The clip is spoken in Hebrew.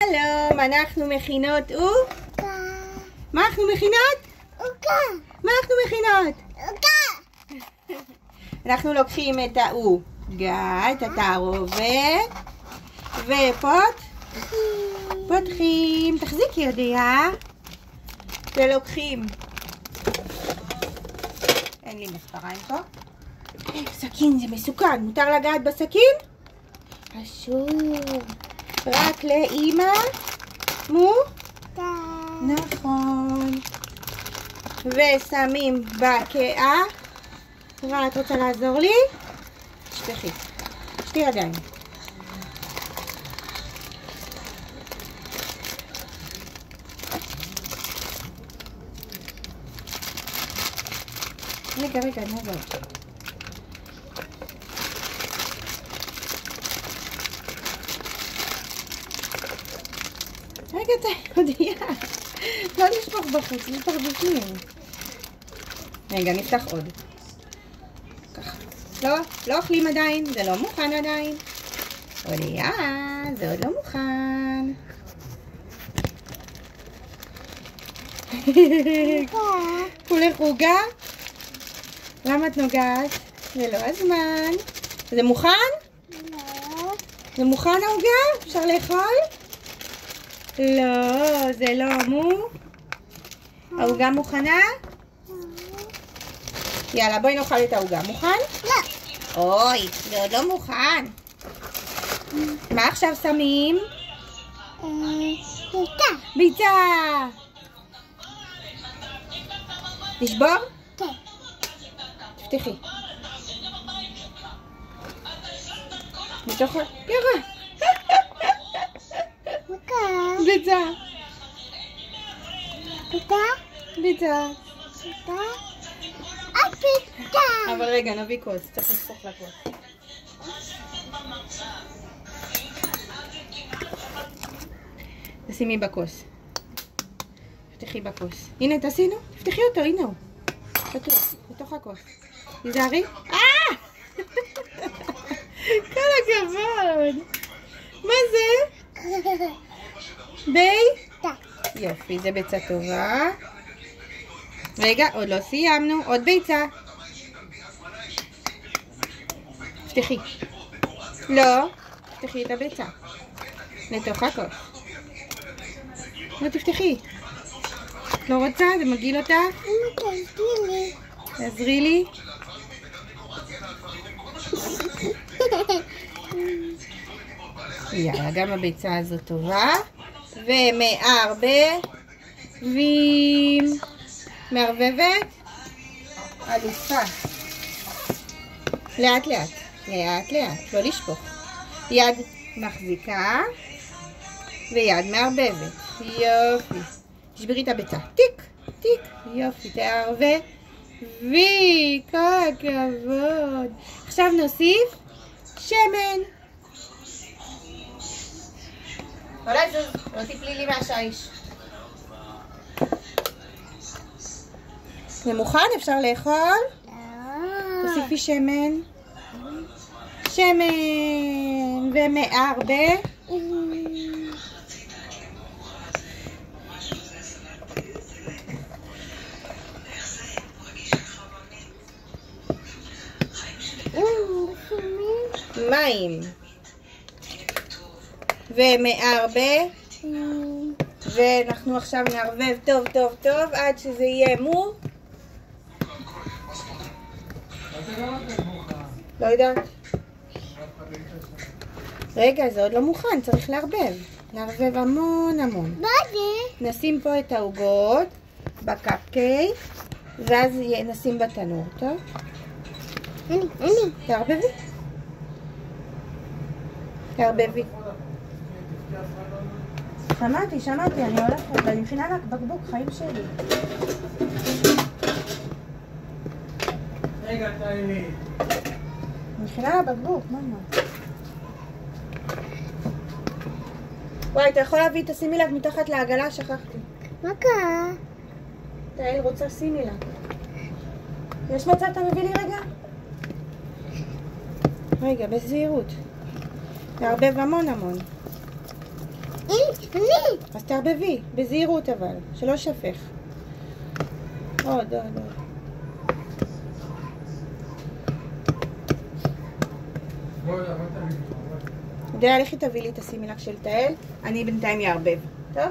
שלום, אנחנו מכינות עוגה. מה אנחנו מכינות? עוגה. מה אנחנו מכינות? עוגה. אנחנו לוקחים את העוגה, את התערובת, פותחים, תחזיקי יודעה, ולוקחים, אין לי מספריים פה, סכין זה מסוכן, מותר לגעת בסכין? אסור, רק לאמא נכון, ושמים בקעה. את רוצה לעזור לי? תשפכי, שתי ידיים. רגע, נעזור. רגע, הודיעה. לא לשפוך בחוץ, לשפוך בפנים. רגע, נפתח עוד. ככה. לא אוכלים עדיין, זה לא מוכן עדיין. הודיעה, זה עוד לא מוכן. כולך עוגה? למה את נוגעת? זה לא הזמן. זה מוכן? לא. זה מוכן העוגה? אפשר לאכול? לא, זה לא העוגה מוכנה? יאללה, בואי נאכל את העוגה. מוכן? לא. אוי, זה עוד לא מוכן. מה עכשיו שמים? ביצה. לשבור? כן. תפתחי. מתוך ירה. ביצה. ביצה. אבל רגע, נביא כוס, צריך לשפוך לכוס. תשימי בכוס. תפתחי בכוס. הנה, תעשינו. תפתחי אותו, הנה הוא. פתוח, בתוך הכוס. תיזהרי. כל הכבוד. מה זה? יופי, זה ביצה טובה. רגע, עוד לא סיימנו. עוד ביצה. תפתחי. לא. תפתחי את הביצה. לתוך הכוס. לא תפתחי. לא רוצה? זה מגעיל אותך? תעזרי לי. יאללה, גם הביצה הזו טובה. מערבבת. אלופה. לאט לאט. לא לשפוך. יד מחזיקה. ויד מערבבת. יופי. תשברי את הביצה. טיק. יופי, תערבב. כל הכבוד. עכשיו נוסיף שמן. אולי זוז, לא תפלי לי מהשיש. זה מוכן? אפשר לאכול? תוסיפי שמן. ומערבב. מים. ומערבב. ואנחנו עכשיו נערבב טוב עד שזה יהיה מור. לא יודעת. רגע, זה עוד לא מוכן, צריך לערבב המון. נשים פה את העוגות בקפקייק, ואז נשים בתנור, טוב? תערבבי. שמעתי, אני הולכת, אני מכינה לך בקבוק חיים שלי. רגע, תראי. אני מכינה לה בקבוק, מאמה. וואי, אתה יכול להביא, תשימי לך מתחת לעגלה, שכחתי. מה קרה? תהל רוצה, שימי לה. יש מצב, אתה מביא לי רגע? רגע, בזהירות. לערבב המון המון. אני. אז תערבבי, בזהירות אבל, שלא שפך. עוד. דיה, לכי תביא לי, תשימי לך של תהל. אני בינתיים יערבב. טוב?